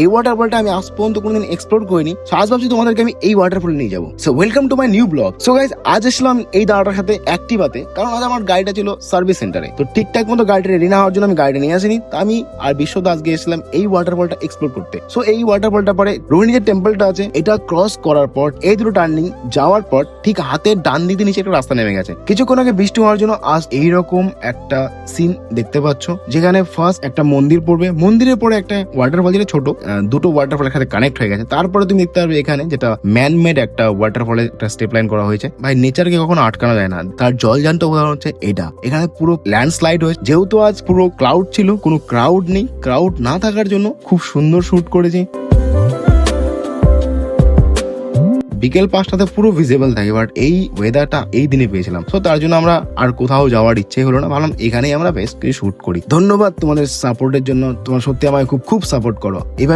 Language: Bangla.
এই ওয়াটারফলটা আমি আজ পর্যন্ত কোনোদিন এক্সপ্লোর করিনি। আজ ভাবছি তোমাদেরকে আমি এই ওয়াটারফলে নিয়ে যাবো। So welcome to my new blog. So guys, আজ এসলাম এই দাদাটার সাথে অ্যাক্টিভাতে, কারণ আজ আমার গাড়িটা ছিল সার্ভিস সেন্টারে। তো ঠিকঠাক মতো গাড়িটা রেডি না হওয়ার জন্য আমি গাড়িটা নিয়ে আসিনি। তো আমি আর বিশ্বদ আজকে এসেছিলাম এই ওয়াটারফলটা এক্সপ্লোর করতে। সো এই ওয়াটারফলটা পরে রোহিণী যে টেম্পলটা আছে এটা ক্রস করার পর এই দুটো টার্নিং যাওয়ার পর ঠিক হাতের ডান দিকে নিচে একটা রাস্তা নেমে গেছে। কিছুক্ষণ আগে বৃষ্টি হওয়ার জন্য আজ এইরকম একটা সিন দেখতে পাচ্ছ, যেখানে ফার্স্ট একটা মন্দির পড়বে, মন্দিরের পরে একটা ওয়াটারফল, যেটা ছোট, দুটো ওয়াটারফল এর সাথে কানেক্ট হয়ে গেছে। তারপরে তুমি দেখতে পারবে এখানে যেটা ম্যান মেড একটা ওয়াটারফলের একটা স্টেপ লাইন করা হয়েছে। ভাই, নেচারকে কখনো আটকানো যায় না। তার জলযান্ত উদাহরণ হচ্ছে এটা। এখানে পুরো ল্যান্ডস্লাইড হয়েছে, যেহেতু আজ পুরো ক্লাউড ছিল, কোনো ক্রাউড নেই। ক্রাউড না থাকার জন্য খুব সুন্দর শুট করেছি। বিকেল 5টাতে পুরো ভিজিবল থাকে, বাট এই ওয়েদারটা এই দিনে পেয়েছিলাম। তো তার জন্য আমরা আর কোথাও যাওয়ার ইচ্ছে হলো না, ভাবলাম এখানেই আমরা বেস্ট কিছু শুট করি। ধন্যবাদ তোমাদের সাপোর্টের জন্য। তোমার সত্যি আমাকে খুব সাপোর্ট করো। এবার